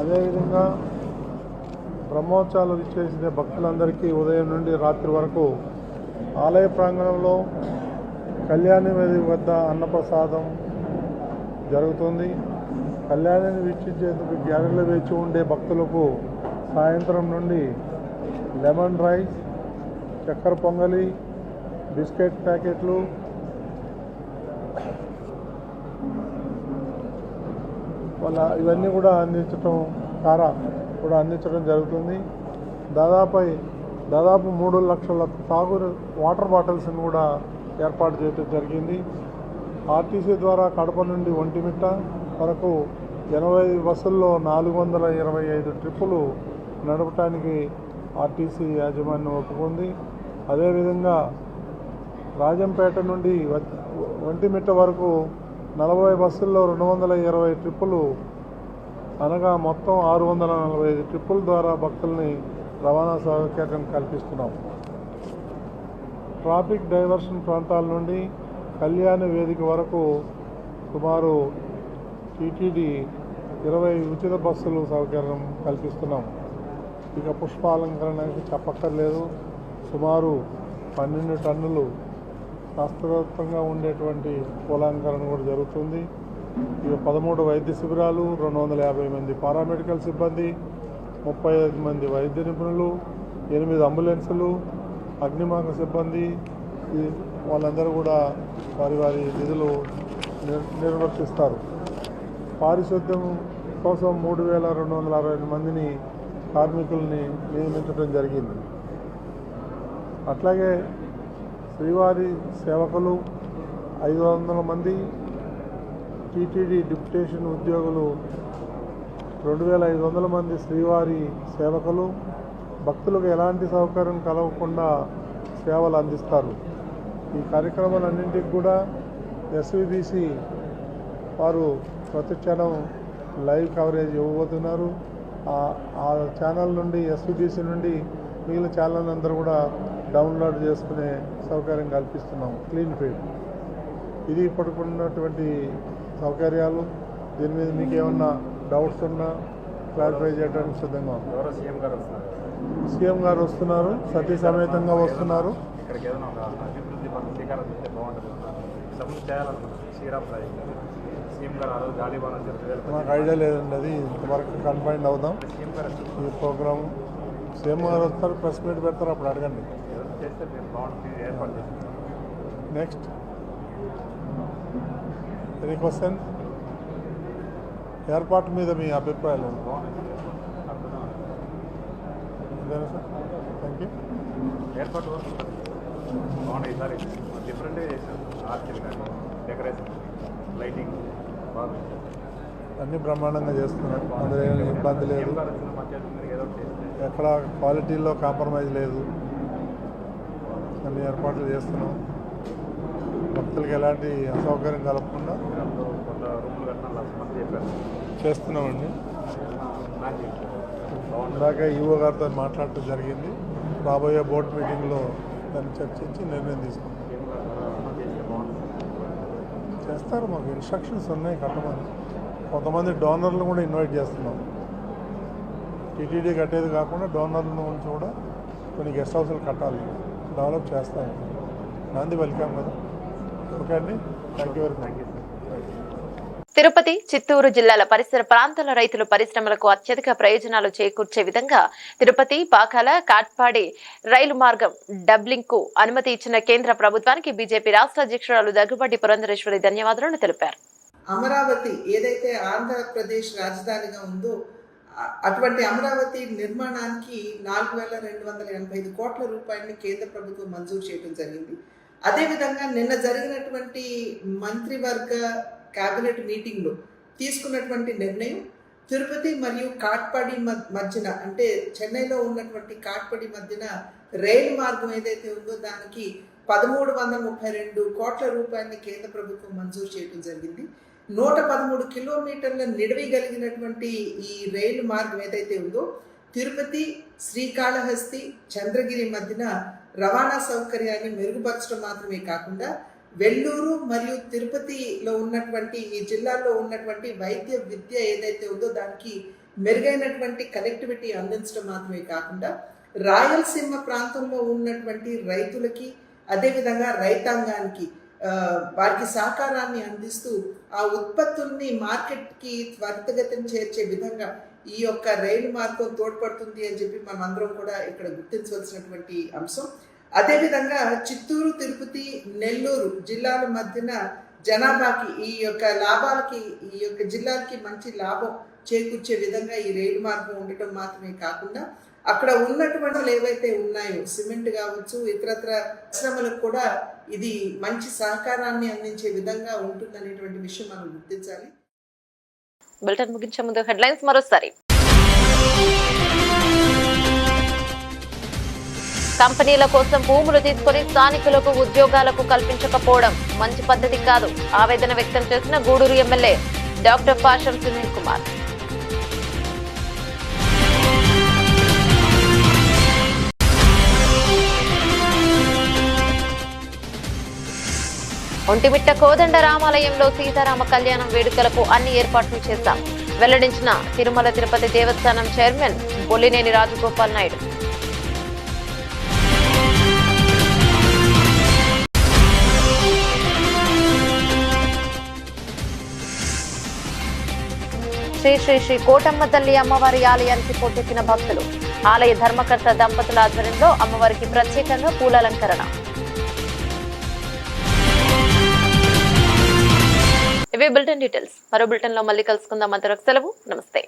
అదేవిధంగా బ్రహ్మోత్సవాలు ఇచ్చేసిన భక్తులందరికీ ఉదయం నుండి రాత్రి వరకు ఆలయ ప్రాంగణంలో కళ్యాణి వేదిక వద్ద అన్నప్రసాదం జరుగుతుంది. కళ్యాణాన్ని వీక్షించేందుకు గ్యాలరీలో వేచి ఉండే భక్తులకు సాయంత్రం నుండి లెమన్ రైస్, చక్కెర పొంగలి, బిస్కెట్ ప్యాకెట్లు, ఇవన్నీ కూడా అందించటం, కారా కూడా అందించడం జరుగుతుంది. దాదాపు 3 లక్షల తాగురు వాటర్ బాటిల్స్ని కూడా ఏర్పాటు చేయడం జరిగింది. ఆర్టీసీ ద్వారా కడప నుండి ఒంటిమిట్ట వరకు 80 బస్సుల్లో 425 ట్రిప్పులు నడపడానికి ఆర్టీసీ యాజమాన్యం ఒప్పుకుంది. అదేవిధంగా రాజంపేట నుండి ఒంటిమిట్ట వరకు 40 బస్సుల్లో 220 ట్రిప్పులు అనగా మొత్తం 645 ట్రిప్పుల ద్వారా భక్తుల్ని రవాణా సౌకర్యం కల్పిస్తున్నాం. ట్రాఫిక్ డైవర్షన్ ప్రాంతాల నుండి కళ్యాణ వేదిక వరకు సుమారు టీటీడీ 20 ఉచిత బస్సులు సౌకర్యం కల్పిస్తున్నాం. ఇక పుష్పాలంకరణకి చెప్పక్కర్లేదు. సుమారు 12 టన్నులు శాస్త్రోక్తంగా ఉండేటువంటి పూలాలంకరణ కూడా జరుగుతుంది. ఇక 13 వైద్య శిబిరాలు, 250 మంది పారామెడికల్ సిబ్బంది, 35 మంది వైద్య నిపుణులు, 8 అంబులెన్సులు, అగ్నిమాపక సిబ్బంది వాళ్ళందరూ కూడా వారి విధులు నిర్వర్తిస్తారు. పారిశుద్ధ్యం కోసం 3265 మందిని కార్మికుల్ని నియమించడం జరిగింది. అట్లాగే శ్రీవారి సేవకులు 500 మంది, టీటీడీ డిప్యుటేషన్ ఉద్యోగులు 2500 మంది శ్రీవారి సేవకులు భక్తులకు ఎలాంటి సౌకర్యం కలగకుండా సేవలు అందిస్తారు. ఈ కార్యక్రమాలన్నింటికి కూడా ఎస్విబిసి వారు ప్రతి క్షణం లైవ్ కవరేజ్ ఇవ్వబోతున్నారు. ఆ ఛానల్ నుండి ఎస్విబిసి నుండి మిగిలిన ఛానల్ అందరూ కూడా డౌన్లోడ్ చేసుకునే సౌకర్యం కల్పిస్తున్నాం. క్లీన్ ఫీడ్ ఇది ఇప్పటికున్నటువంటి సౌకర్యాలు. దీని మీద మీకు ఏమన్నా డౌట్స్ ఉన్నా క్లారిఫై చేయడానికి సిద్ధంగా ఉన్నాం. సీఎం గారు వస్తున్నారు, సతీ సమేతంగా వస్తున్నారు. నాకు ఐడియా లేదండి, అది ఇంతవరకు కన్ఫైండ్ అవుదాం. ఈ ప్రోగ్రామ్ సీఎం గారు వస్తారు, ప్రెస్ మీట్ పెడతారు, అప్పుడు అడగండి. Next any question? ఏర్పాటు మీద మీ అభిప్రాయాలు అంతేనా సార్? Thank you. ఏర్పాటు బాగున్నాయి సార్, డిఫరెంట్గా చేశారు. ఆర్చీలు కానీ డెకరేషన్, లైటింగ్ బాగుంది. అన్నీ బ్రహ్మాండంగా చేస్తున్నారు. అందులో ఏమి ఇబ్బంది లేదు, ఎక్కడ క్వాలిటీలో కాంప్రమైజ్ లేదు. అన్ని ఏర్పాట్లు చేస్తున్నాం. భక్తులకు ఎలాంటి అసౌకర్యం కలగకుండా చేస్తున్నామండి. ఇందాక ఈవో గారితో మాట్లాడటం జరిగింది. రాబోయే బోర్డు మీటింగ్లో దాన్ని చర్చించి నిర్ణయం తీసుకుంటాం. చేస్తారు, మాకు ఇన్స్ట్రక్షన్స్ ఉన్నాయి కట్టమని. కొంతమంది డోనర్లు కూడా ఇన్వైట్ చేస్తున్నాం. టీటీడీ కట్టేది కాకుండా డోనర్ల నుంచి కూడా కొన్ని గెస్ట్ హౌస్లు కట్టాలి, డెవలప్ చేస్తాము. నాంది వెల్కమ్ కదా. ఓకే అండి, thank you very much. Tirupati, Chittoor జిల్లాల పరిసర ప్రాంతాల రైతులు పరిశ్రమలకు అత్యధిక ప్రయోజనాలు చేకూర్చే విధంగా తిరుపతి, పాకాల, కాట్పాడి రైలు మార్గం డబ్లింగ్ కు అనుమతి ఇచ్చిన కేంద్ర ప్రభుత్వానికి బీజేపీ రాష్ట్ర అధ్యక్షురాలు దగ్గుబాటి పురంధరేశ్వరి ధన్యవాదాలను తెలిపారు. అమరావతి ఏదైతే ఆంధ్రప్రదేశ్ రాజధానిగా ఉందో అటువంటి అమరావతి నిర్మాణానికి 4285 కోట్ల రూపాయలని కేంద్ర ప్రభుత్వం మంజూరు చేయడం జరిగింది. అదేవిధంగా నిన్న జరిగినటువంటి మంత్రివర్గ కేబినెట్ మీటింగ్లో తీసుకున్నటువంటి నిర్ణయం తిరుపతి మరియు కాట్పాడి మధ్యన, అంటే చెన్నైలో ఉన్నటువంటి కాట్పాడి మధ్యన రైలు మార్గం ఏదైతే ఉందో దానికి 1332 కోట్ల రూపాయలని కేంద్ర ప్రభుత్వం మంజూరు చేయడం జరిగింది. 113 కిలోమీటర్ల నిడివి కలిగినటువంటి ఈ రైలు మార్గం ఏదైతే ఉందో తిరుపతి, శ్రీకాళహస్తి, చంద్రగిరి మధ్యన రవాణా సౌకర్యాన్ని మెరుగుపరచడం మాత్రమే కాకుండా వెల్లూరు మరియు తిరుపతిలో ఉన్నటువంటి ఈ జిల్లాల్లో ఉన్నటువంటి వైద్య విద్య ఏదైతే ఉందో దానికి మెరుగైనటువంటి కనెక్టివిటీ అందించడం మాత్రమే కాకుండా రాయలసీమ ప్రాంతంలో ఉన్నటువంటి రైతులకి అదేవిధంగా రైతాంగానికి వారికి సహకారాన్ని అందిస్తూ ఆ ఉత్పత్తుల్ని మార్కెట్కి త్వరితగతిని చేర్చే విధంగా ఈ యొక్క రైలు మార్గం తోడ్పడుతుంది అని చెప్పి మనం అందరం కూడా ఇక్కడ గుర్తించవలసినటువంటి అంశం. అదేవిధంగా చిత్తూరు, తిరుపతి, నెల్లూరు జిల్లాల మధ్యన జనాభాకి ఈ యొక్క లాభాలకి ఈ యొక్క జిల్లాలకి మంచి లాభం చేకూర్చే విధంగా ఈ రైలు మార్గం ఉండటం మాత్రమే కాకుండా అక్కడ ఉన్నటువంటి ఏవైతే ఉన్నాయో సిమెంట్ కావచ్చు ఇతరత్ర పరిశ్రమలకు కూడా ఇది మంచి సహకారాన్ని అందించే విధంగా ఉంటుందనేటువంటి విషయం మనం గుర్తించాలి. బులెటిన్ ముగించే ముందు హెడ్లైన్స్ మరోసారి. కంపెనీల కోసం భూములు తీసుకుని స్థానికులకు ఉద్యోగాలకు కల్పించకపోవడం మంచి పద్ధతి కాదు. ఆవేదన వ్యక్తం చేసిన గూడూరు ఎమ్మెల్యే డాక్టర్ పాషం సునీల్ కుమార్. ఒంటిమిట్ట కోదండ రామాలయంలో సీతారామ కళ్యాణం వేడుకలకు అన్ని ఏర్పాట్లు చేశాం వెల్లడించిన తిరుమల తిరుపతి దేవస్థానం చైర్మన్ బొల్లినేని రాజగోపాల్ నాయుడు. శ్రీ శ్రీ శ్రీ కోటమ్మ తల్లి అమ్మవారి ఆలయానికి పోటెత్తిన భక్తులు. ఆలయ ధర్మకర్త దంపతుల ఆధ్వర్యంలో అమ్మవారికి ప్రత్యేకంగా పూలాలంకరణ. ఇవే బులెటిన్ డీటెయిల్స్. మరో బులెటిన్ లో మళ్ళీ కలుసుకుందాం. అంతవరకు సెలవు. నమస్తే.